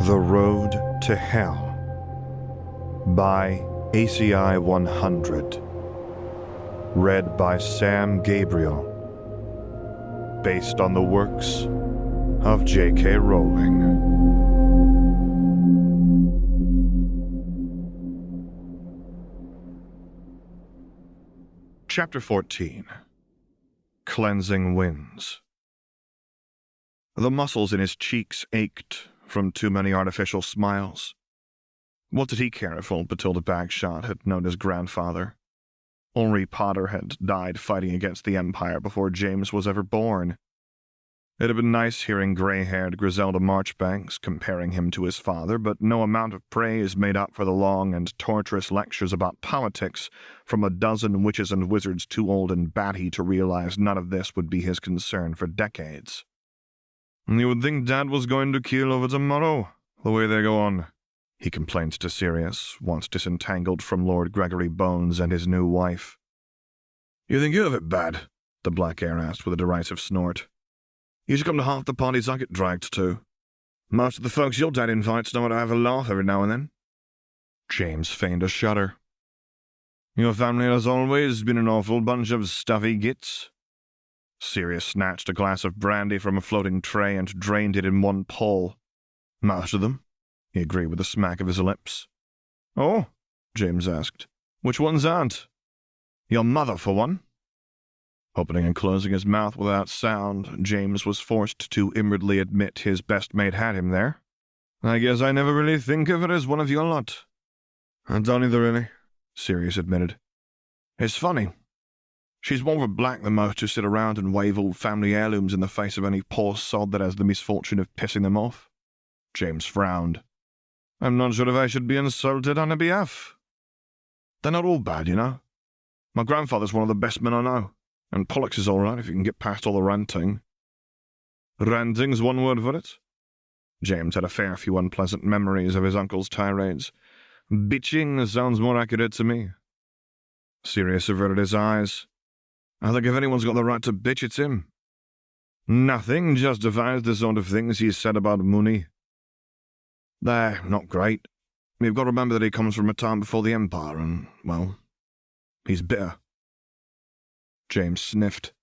The Road to Hell by ACI 100. Read by Sam Gabriel. Based on the works of J.K. Rowling. Chapter 14. Cleansing Winds. The muscles in his cheeks ached from too many artificial smiles. What did he care if old Batilda Bagshot had known his grandfather? Henri Potter had died fighting against the Empire before James was ever born. It had been nice hearing gray-haired Griselda Marchbanks comparing him to his father, but no amount of praise made up for the long and torturous lectures about politics from a dozen witches and wizards too old and batty to realize none of this would be his concern for decades. "You would think Dad was going to keel over tomorrow, the way they go on," he complained to Sirius, once disentangled from Lord Gregory Bones and his new wife. "You think you have it bad?" the Black Heir asked with a derisive snort. "You should come to half the parties I get dragged to. Most of the folks your dad invites know how to have a laugh every now and then." James feigned a shudder. "Your family has always been an awful bunch of stuffy gits." Sirius snatched a glass of brandy from a floating tray and drained it in one pull. "Most of them," he agreed with a smack of his lips. "Oh?" James asked. "Which ones aren't?" "Your mother, for one." Opening and closing his mouth without sound, James was forced to inwardly admit his best mate had him there. "I guess I never really think of her as one of your lot." "I don't either, really," Sirius admitted. "It's funny. She's more of a black than most who sit around and wave old family heirlooms in the face of any poor sod that has the misfortune of pissing them off." James frowned. "I'm not sure if I should be insulted on her behalf. They're not all bad, you know. My grandfather's one of the best men I know, and Pollux is all right if you can get past all the ranting." "Ranting's one word for it." James had a fair few unpleasant memories of his uncle's tirades. "Bitching sounds more accurate to me." Sirius averted his eyes. "I think if anyone's got the right to bitch, it's him. Nothing justifies the sort of things he said about Mooney. They're not great. You've got to remember that he comes from a time before the Empire, and, well, he's bitter." James sniffed.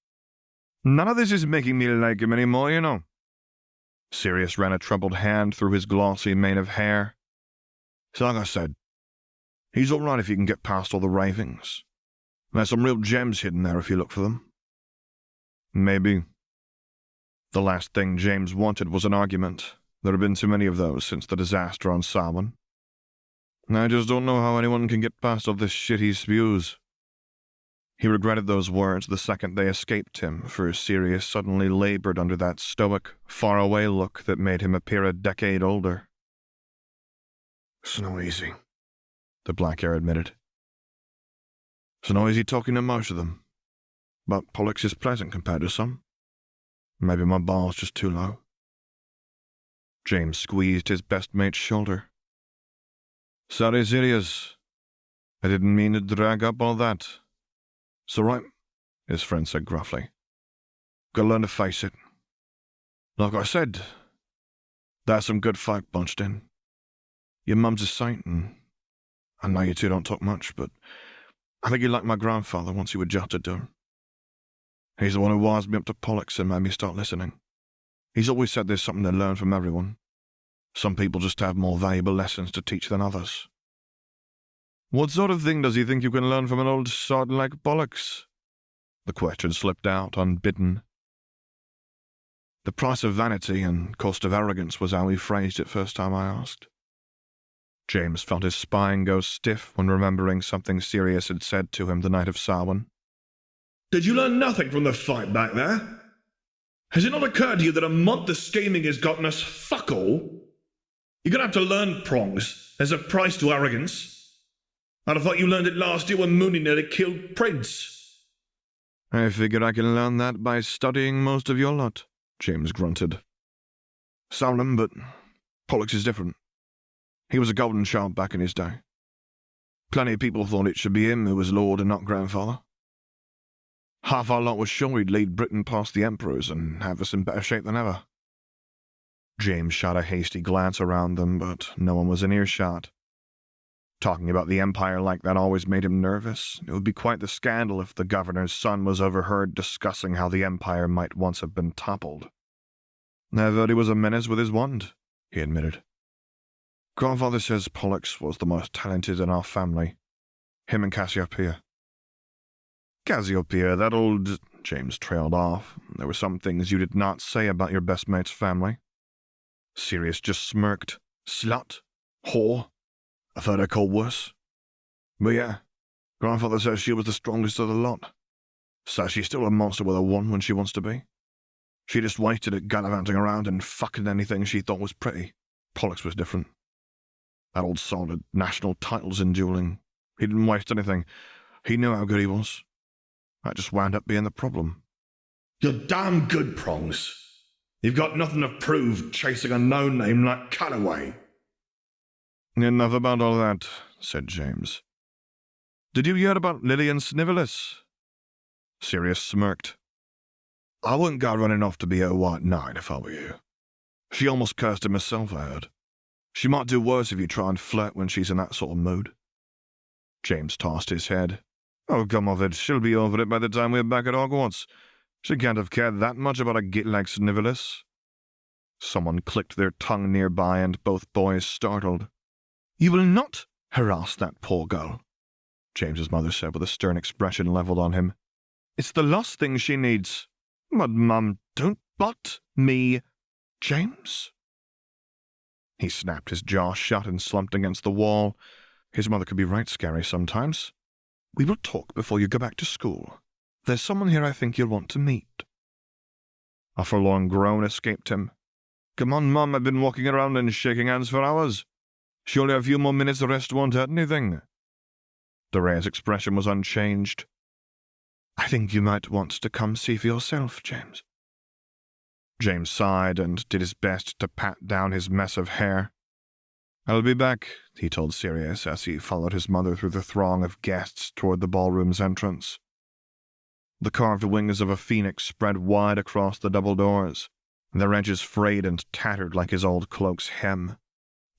"None of this is making me like him any more, you know." Sirius ran a troubled hand through his glossy mane of hair. "So like I said, he's all right if you can get past all the ravings. There's some real gems hidden there if you look for them." "Maybe." The last thing James wanted was an argument. There had been too many of those since the disaster on Samhain. "I just don't know how anyone can get past all this shit he spews." He regretted those words the second they escaped him, for Sirius suddenly labored under that stoic, far-away look that made him appear a decade older. "It's no easy," the Black Heir admitted. "It's no easy talking to most of them, but Pollux is pleasant compared to some. Maybe my bar's just too low." James squeezed his best mate's shoulder. "Sorry, Sirius. I didn't mean to drag up all that." "It's all right," his friend said gruffly. "Gotta learn to face it. Like I said, there's some good folk bunched in. Your mum's a saint, and I know you two don't talk much, but I think you're like my grandfather once you adjusted to him. He's the one who wised me up to Pollux and made me start listening. He's always said there's something to learn from everyone. Some people just have more valuable lessons to teach than others." "What sort of thing does he think you can learn from an old sod like Pollux?" The question slipped out unbidden. "The price of vanity and cost of arrogance was how he phrased it first time I asked." James felt his spine go stiff when remembering something Sirius had said to him the night of Samhain. "Did you learn nothing from the fight back there? Has it not occurred to you that a month of scheming has gotten us fuck all? You're going to have to learn, Prongs. There's a price to arrogance. I'd have thought you learned it last year when Mooney nearly killed Prince." "I figure I can learn that by studying most of your lot," James grunted. "Solemn, but Pollux is different. He was a golden child back in his day. Plenty of people thought it should be him who was Lord and not grandfather. Half our lot was sure he'd lead Britain past the Emperors and have us in better shape than ever. James shot a hasty glance around them, but no one was in earshot. Talking about the Empire like that always made him nervous. It would be quite the scandal if the governor's son was overheard discussing how the Empire might once have been toppled. "I thought he was a menace with his wand," he admitted. "Grandfather says Pollux was the most talented in our family. Him and Cassiopeia." "Cassiopeia, that old—" James trailed off. "There were some things you did not say about your best mate's family." Sirius just smirked. "Slut? Whore? I've heard her called worse. But yeah, Grandfather says she was the strongest of the lot. So she's still a monster with a wand when she wants to be. She just wasted it gallivanting around and fucking anything she thought was pretty. Pollux was different. That old sod had national titles in dueling. He didn't waste anything. He knew how good he was. That just wound up being the problem." "You're damn good, Prongs. You've got nothing to prove chasing a no-name like Calloway." "Enough about all that," said James. "Did you hear about Lillian Snivellis?" Sirius smirked. "I wouldn't go running off to be her white knight if I were you. She almost cursed him herself, I heard. She might do worse if you try and flirt when she's in that sort of mood." James tossed his head. "Oh, come off it. She'll be over it by the time we're back at Hogwarts. She can't have cared that much about a git like Snivellis." Someone clicked their tongue nearby, and both boys startled. "You will not harass that poor girl," James's mother said with a stern expression leveled on him. "It's the last thing she needs." "But, Mum, don't butt me, James." He snapped his jaw shut and slumped against the wall. His mother could be right scary sometimes. "We will talk before you go back to school. There's someone here I think you'll want to meet." A forlorn groan escaped him. "Come on, Mum, I've been walking around and shaking hands for hours. Surely a few more minutes of rest won't hurt anything." Dorea's expression was unchanged. "I think you might want to come see for yourself, James." James sighed and did his best to pat down his mess of hair. "I'll be back," he told Sirius as he followed his mother through the throng of guests toward the ballroom's entrance. The carved wings of a phoenix spread wide across the double doors, their edges frayed and tattered like his old cloak's hem,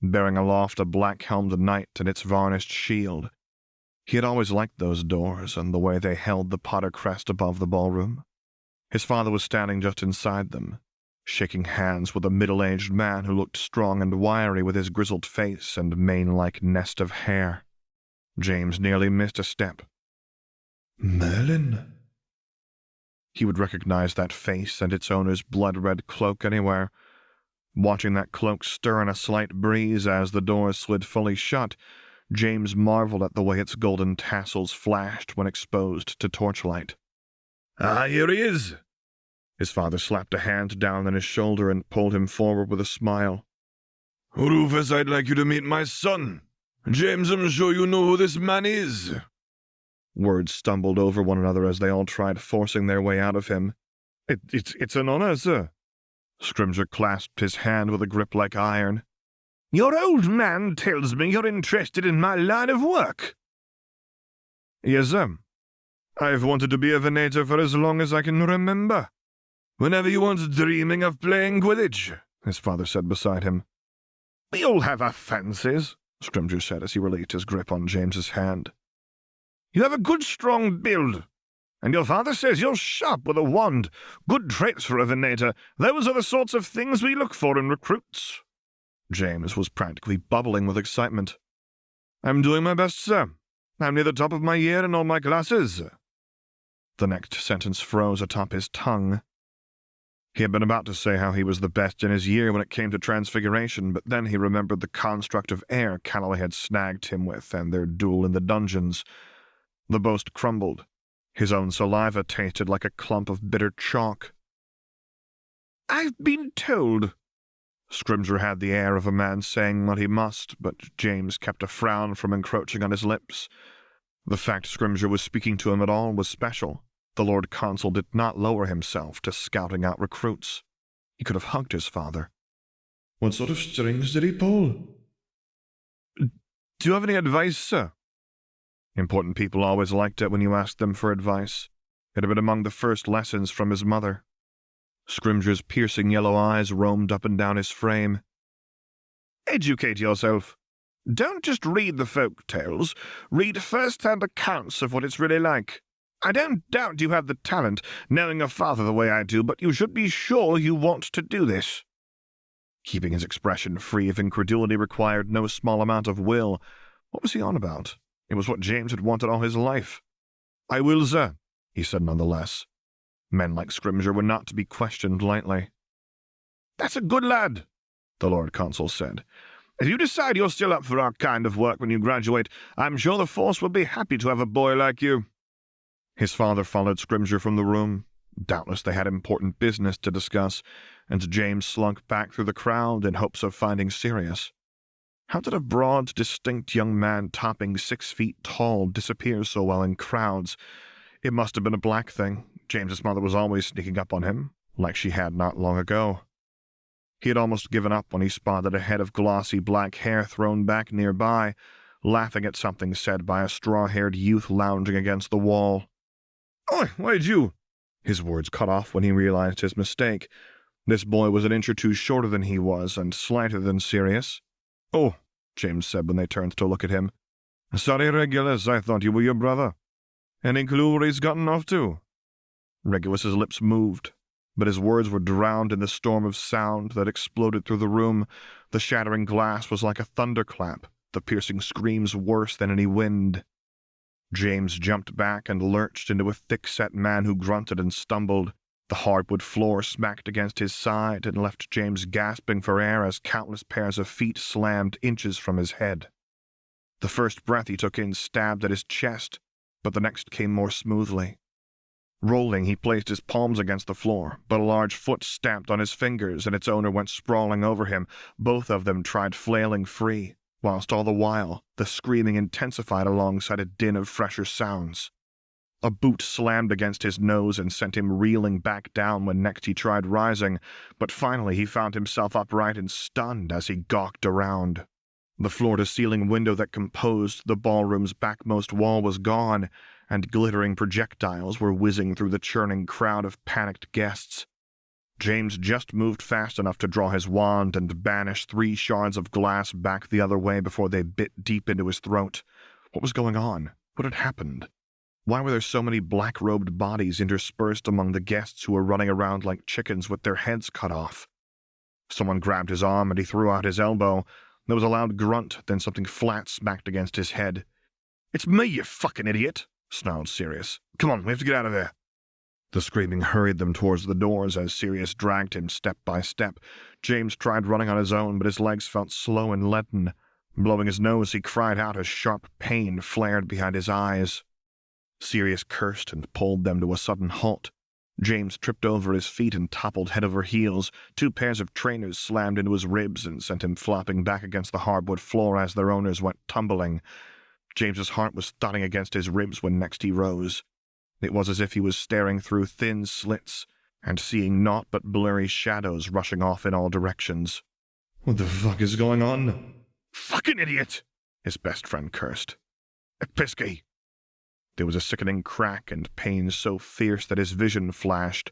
bearing aloft a black-helmed knight and its varnished shield. He had always liked those doors and the way they held the Potter crest above the ballroom. His father was standing just inside them, shaking hands with a middle-aged man who looked strong and wiry with his grizzled face and mane-like nest of hair. James nearly missed a step. "Merlin?" He would recognize that face and its owner's blood-red cloak anywhere. Watching that cloak stir in a slight breeze as the doors slid fully shut, James marveled at the way its golden tassels flashed when exposed to torchlight. "Ah, here he is." His father slapped a hand down on his shoulder and pulled him forward with a smile. "Rufus, I'd like you to meet my son. James, I'm sure you know who this man is." Words stumbled over one another as they all tried forcing their way out of him. It's an honor, sir." Scrimger clasped his hand with a grip like iron. "Your old man tells me you're interested in my line of work." "Yes, sir. I've wanted to be a Venator for as long as I can remember." "Whenever you weren't dreaming of playing Quidditch," his father said beside him. "We all have our fancies," Scrimger said as he released his grip on James's hand. "You have a good, strong build, and your father says you're sharp with a wand. Good traits for a Venator. Those are the sorts of things we look for in recruits." James was practically bubbling with excitement. "I'm doing my best, sir. I'm near the top of my year in all my classes." The next sentence froze atop his tongue. He had been about to say how he was the best in his year when it came to transfiguration, but then he remembered the construct of air Calloway had snagged him with and their duel in the dungeons. The boast crumbled. His own saliva tasted like a clump of bitter chalk. "I've been told." Scrimger had the air of a man saying what he must, but James kept a frown from encroaching on his lips. The fact Scrimger was speaking to him at all was special. The Lord Consul did not lower himself to scouting out recruits. He could have hugged his father. "What sort of strings did he pull?" "Do you have any advice, sir?" Important people always liked it when you asked them for advice. It had been among the first lessons from his mother. Scrimger's piercing yellow eyes roamed up and down his frame. "Educate yourself. Don't just read the folk tales. Read first-hand accounts of what it's really like. I don't doubt you have the talent, knowing your father the way I do, but you should be sure you want to do this." Keeping his expression free of incredulity required no small amount of will. What was he on about? It was what James had wanted all his life. "I will, sir," he said nonetheless. Men like Scrimger were not to be questioned lightly. "That's a good lad," the Lord Consul said. "If you decide you're still up for our kind of work when you graduate, I'm sure the Force will be happy to have a boy like you." His father followed Scrimger from the room. Doubtless they had important business to discuss, and James slunk back through the crowd in hopes of finding Sirius. How did a broad, distinct young man topping 6 feet tall disappear so well in crowds? It must have been a black thing. James's mother was always sneaking up on him, like she had not long ago. He had almost given up when he spotted a head of glossy black hair thrown back nearby, laughing at something said by a straw-haired youth lounging against the wall. "Oi, why'd you—" His words cut off when he realized his mistake. This boy was an inch or two shorter than he was, and slighter than Sirius. "Oh," James said when they turned to look at him. "Sorry, Regulus, I thought you were your brother. Any clue where he's gotten off to?" Regulus's lips moved, but his words were drowned in the storm of sound that exploded through the room. The shattering glass was like a thunderclap, the piercing screams worse than any wind. James jumped back and lurched into a thick-set man who grunted and stumbled. The hardwood floor smacked against his side and left James gasping for air as countless pairs of feet slammed inches from his head. The first breath he took in stabbed at his chest, but the next came more smoothly. Rolling, he placed his palms against the floor, but a large foot stamped on his fingers and its owner went sprawling over him. Both of them tried flailing free, whilst all the while the screaming intensified alongside a din of fresher sounds. A boot slammed against his nose and sent him reeling back down when next he tried rising, but finally he found himself upright and stunned as he gawked around. The floor-to-ceiling window that composed the ballroom's backmost wall was gone, and glittering projectiles were whizzing through the churning crowd of panicked guests. James just moved fast enough to draw his wand and banish 3 shards of glass back the other way before they bit deep into his throat. What was going on? What had happened? Why were there so many black-robed bodies interspersed among the guests who were running around like chickens with their heads cut off? Someone grabbed his arm and he threw out his elbow. There was a loud grunt, then something flat smacked against his head. "It's me, you fucking idiot!" snarled Sirius. "Come on, we have to get out of here." The screaming hurried them towards the doors as Sirius dragged him step by step. James tried running on his own, but his legs felt slow and leaden. Blowing his nose, he cried out as sharp pain flared behind his eyes. Sirius cursed and pulled them to a sudden halt. James tripped over his feet and toppled head over heels. 2 pairs of trainers slammed into his ribs and sent him flopping back against the hardwood floor as their owners went tumbling. James's heart was thudding against his ribs when next he rose. It was as if he was staring through thin slits and seeing naught but blurry shadows rushing off in all directions. "What the fuck is going on?" "Fucking idiot!" his best friend cursed. "Episky!" There was a sickening crack and pain so fierce that his vision flashed.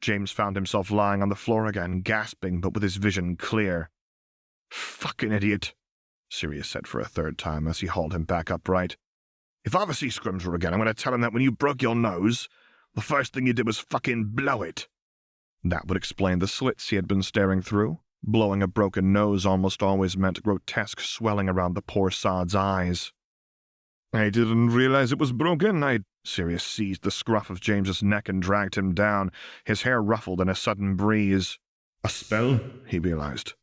James found himself lying on the floor again, gasping but with his vision clear. "Fucking idiot," Sirius said for a 3rd time as he hauled him back upright. "If I ever see Scrimger again, I'm going to tell him that when you broke your nose, the first thing you did was fucking blow it." That would explain the slits he had been staring through. Blowing a broken nose almost always meant grotesque swelling around the poor sod's eyes. "I didn't realize it was broken. Sirius seized the scruff of James's neck and dragged him down, his hair ruffled in a sudden breeze. "A spell?" he realized.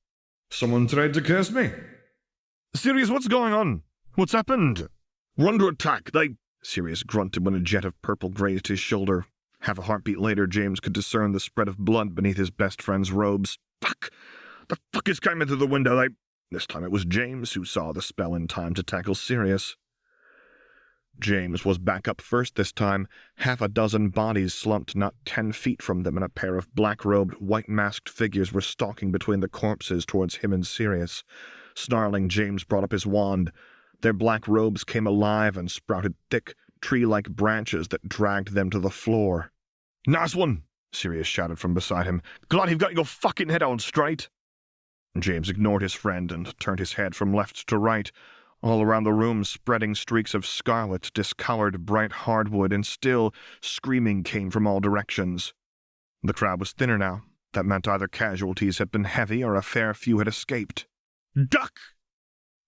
"Someone tried to curse me." "Sirius, what's going on? What's happened?" "We're under attack. Sirius grunted when a jet of purple grazed his shoulder. Half a heartbeat later, James could discern the spread of blood beneath his best friend's robes. "Fuck! The fuckers came in through the window. This time it was James who saw the spell in time to tackle Sirius. James was back up first this time. 6 bodies slumped not 10 feet from them, and a pair of black-robed, white-masked figures were stalking between the corpses towards him and Sirius. Snarling, James brought up his wand. Their black robes came alive and sprouted thick, tree-like branches that dragged them to the floor. "Nice one!" Sirius shouted from beside him. "Glad you've got your fucking head on straight." James ignored his friend and turned his head from left to right. All around the room, spreading streaks of scarlet discolored bright hardwood, and still screaming came from all directions. The crowd was thinner now. That meant either casualties had been heavy or a fair few had escaped. "Duck!"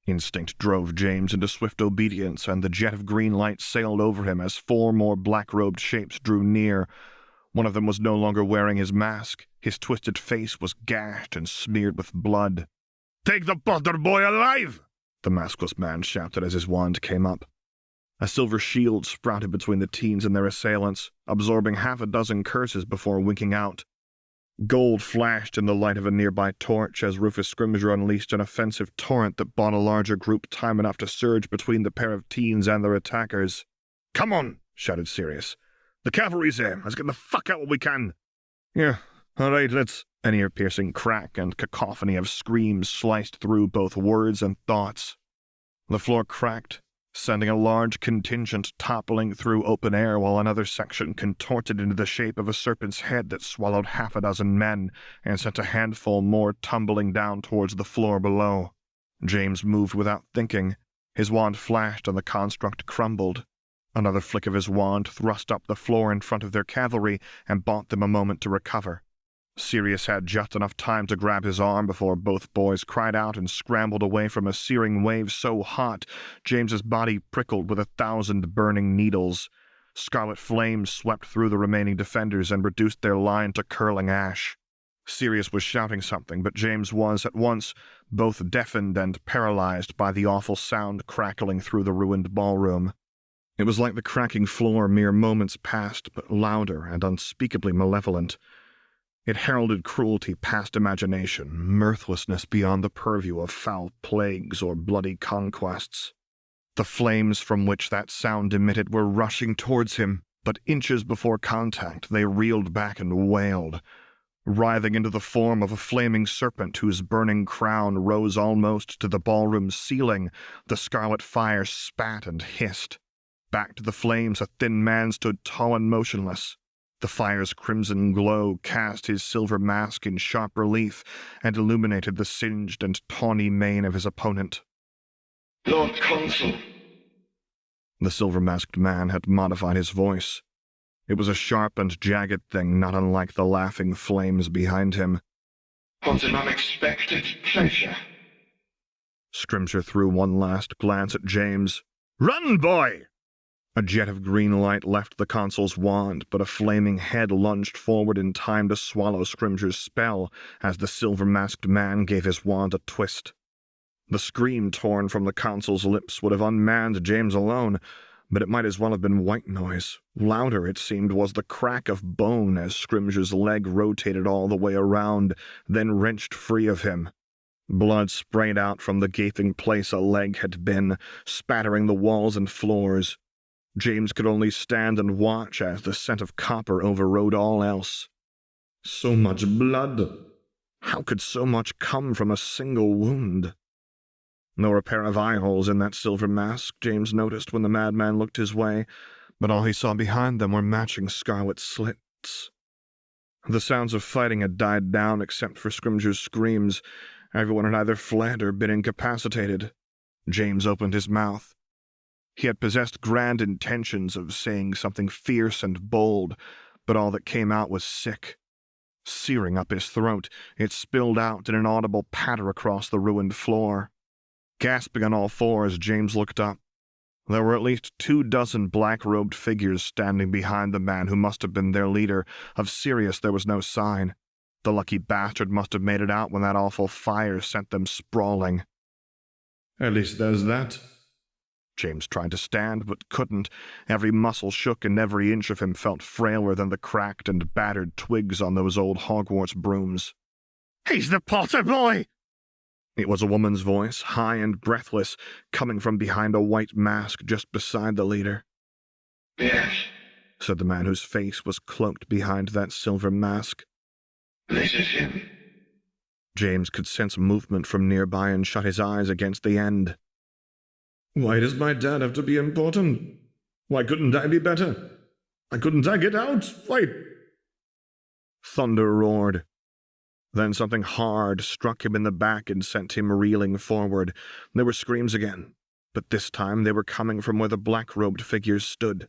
Instinct drove James into swift obedience, and the jet of green light sailed over him as 4 more black-robed shapes drew near. One of them was no longer wearing his mask. His twisted face was gashed and smeared with blood. "Take the Potter boy alive!" the maskless man shouted as his wand came up. A silver shield sprouted between the teens and their assailants, absorbing 6 curses before winking out. Gold flashed in the light of a nearby torch as Rufus Scrimger unleashed an offensive torrent that bought a larger group time enough to surge between the pair of teens and their attackers. "Come on!" shouted Sirius. "The cavalry's here. Let's get the fuck out while we can." "Yeah, all right, let's—" An ear-piercing crack and cacophony of screams sliced through both words and thoughts. The floor cracked, sending a large contingent toppling through open air while another section contorted into the shape of a serpent's head that swallowed 6 men and sent a handful more tumbling down towards the floor below. James moved without thinking. His wand flashed and the construct crumbled. Another flick of his wand thrust up the floor in front of their cavalry and bought them a moment to recover. Sirius had just enough time to grab his arm before both boys cried out and scrambled away from a searing wave so hot James's body prickled with 1,000 burning needles. Scarlet flames swept through the remaining defenders and reduced their line to curling ash. Sirius was shouting something, but James was, at once, both deafened and paralyzed by the awful sound crackling through the ruined ballroom. It was like the cracking floor mere moments past, but louder and unspeakably malevolent. It heralded cruelty past imagination, mirthlessness beyond the purview of foul plagues or bloody conquests. The flames from which that sound emitted were rushing towards him, but inches before contact they reeled back and wailed, writhing into the form of a flaming serpent whose burning crown rose almost to the ballroom's ceiling. The scarlet fire spat and hissed. Back to the flames a thin man stood tall and motionless. The fire's crimson glow cast his silver mask in sharp relief and illuminated the singed and tawny mane of his opponent. "Lord Consul." The silver-masked man had modified his voice. It was a sharp and jagged thing not unlike the laughing flames behind him. "What an unexpected pleasure." Scrimger threw one last glance at James. "Run, boy!" A jet of green light left the consul's wand, but a flaming head lunged forward in time to swallow Scrimger's spell as the silver-masked man gave his wand a twist. The scream torn from the consul's lips would have unmanned James alone, but it might as well have been white noise. Louder, it seemed, was the crack of bone as Scrimger's leg rotated all the way around, then wrenched free of him. Blood sprayed out from the gaping place a leg had been, spattering the walls and floors. James could only stand and watch as the scent of copper overrode all else. So much blood. How could so much come from a single wound? There were a pair of eye holes in that silver mask, James noticed when the madman looked his way, but all he saw behind them were matching scarlet slits. The sounds of fighting had died down except for Scrimger's screams. Everyone had either fled or been incapacitated. James opened his mouth. He had possessed grand intentions of saying something fierce and bold, but all that came out was sick. Searing up his throat, it spilled out in an audible patter across the ruined floor. Gasping on all fours, James looked up. There were at least 24 black-robed figures standing behind the man who must have been their leader. Of Sirius there was no sign. The lucky bastard must have made it out when that awful fire sent them sprawling. "At least there's that." James tried to stand, but couldn't. Every muscle shook and every inch of him felt frailer than the cracked and battered twigs on those old Hogwarts brooms. "He's the Potter boy!" It was a woman's voice, high and breathless, coming from behind a white mask just beside the leader. "Yes," said the man whose face was cloaked behind that silver mask. "This is him." James could sense movement from nearby and shut his eyes against the end. "Why does my dad have to be important? Why couldn't I be better? Why couldn't I get out? Why—" Thunder roared. Then something hard struck him in the back and sent him reeling forward. There were screams again, but this time they were coming from where the black-robed figures stood.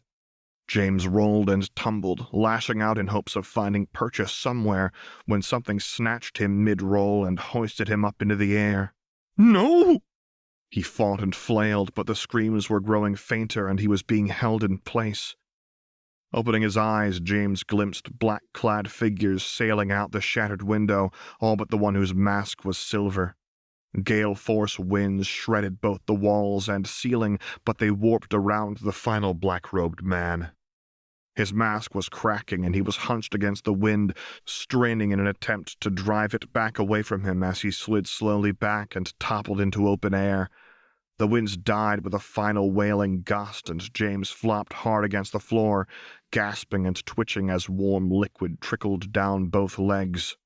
James rolled and tumbled, lashing out in hopes of finding purchase somewhere, when something snatched him mid-roll and hoisted him up into the air. "No!" He fought and flailed, but the screams were growing fainter and he was being held in place. Opening his eyes, James glimpsed black-clad figures sailing out the shattered window, all but the one whose mask was silver. Gale-force winds shredded both the walls and ceiling, but they warped around the final black-robed man. His mask was cracking, and he was hunched against the wind, straining in an attempt to drive it back away from him as he slid slowly back and toppled into open air. The winds died with a final wailing gust, and James flopped hard against the floor, gasping and twitching as warm liquid trickled down both legs.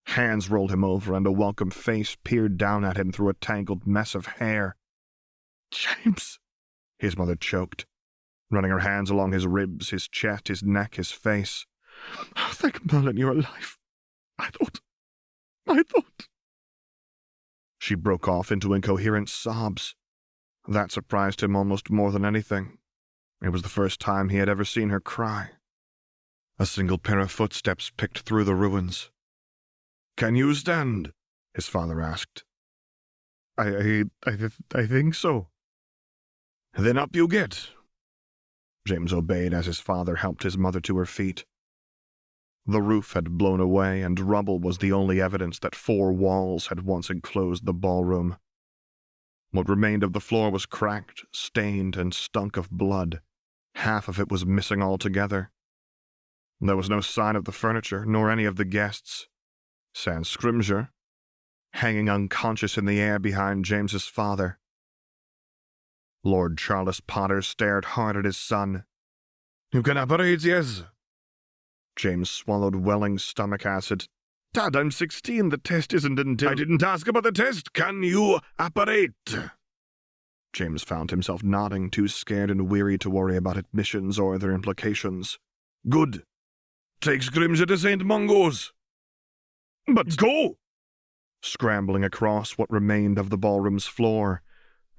Hands rolled him over, and a welcome face peered down at him through a tangled mess of hair. "James," his mother choked, running her hands along his ribs, his chest, his neck, his face. "Oh, thank Merlin you're alive. I thought... She broke off into incoherent sobs. That surprised him almost more than anything. It was the first time he had ever seen her cry. A single pair of footsteps picked through the ruins. "Can you stand?" his father asked. I think so." "Then up you get." James obeyed as his father helped his mother to her feet. The roof had blown away, and rubble was the only evidence that 4 walls had once enclosed the ballroom. What remained of the floor was cracked, stained, and stunk of blood. Half of it was missing altogether. There was no sign of the furniture, nor any of the guests. Sans Scrimgeour, hanging unconscious in the air behind James's father. Lord Charles Potter stared hard at his son. "You can operate, yes?" James swallowed welling stomach acid. "Dad, I'm 16. The test isn't until—" "I didn't ask about the test. Can you operate?" James found himself nodding, too scared and weary to worry about admissions or their implications. "Good. Take Scrimgeour to St. Mungo's." "But go!" Scrambling across what remained of the ballroom's floor,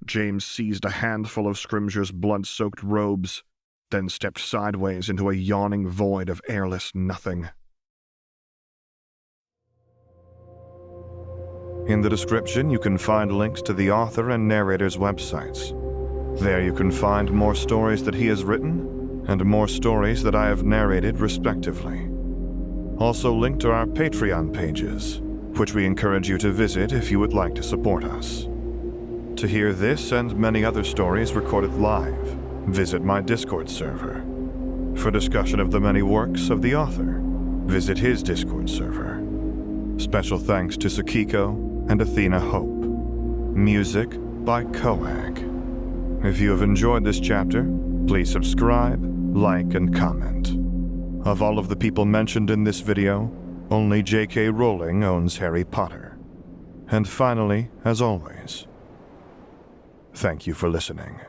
James seized a handful of Scrimgeour's blood-soaked robes, then stepped sideways into a yawning void of airless nothing. In the description, you can find links to the author and narrator's websites. There you can find more stories that he has written, and more stories that I have narrated, respectively. Also linked to our Patreon pages, which we encourage you to visit if you would like to support us. To hear this and many other stories recorded live, visit my Discord server. For discussion of the many works of the author, visit his Discord server. Special thanks to Sakiko and Athena Hope. Music by Coag. If you have enjoyed this chapter, please subscribe, like, and comment. Of all of the people mentioned in this video, only J.K. Rowling owns Harry Potter. And finally, as always, thank you for listening.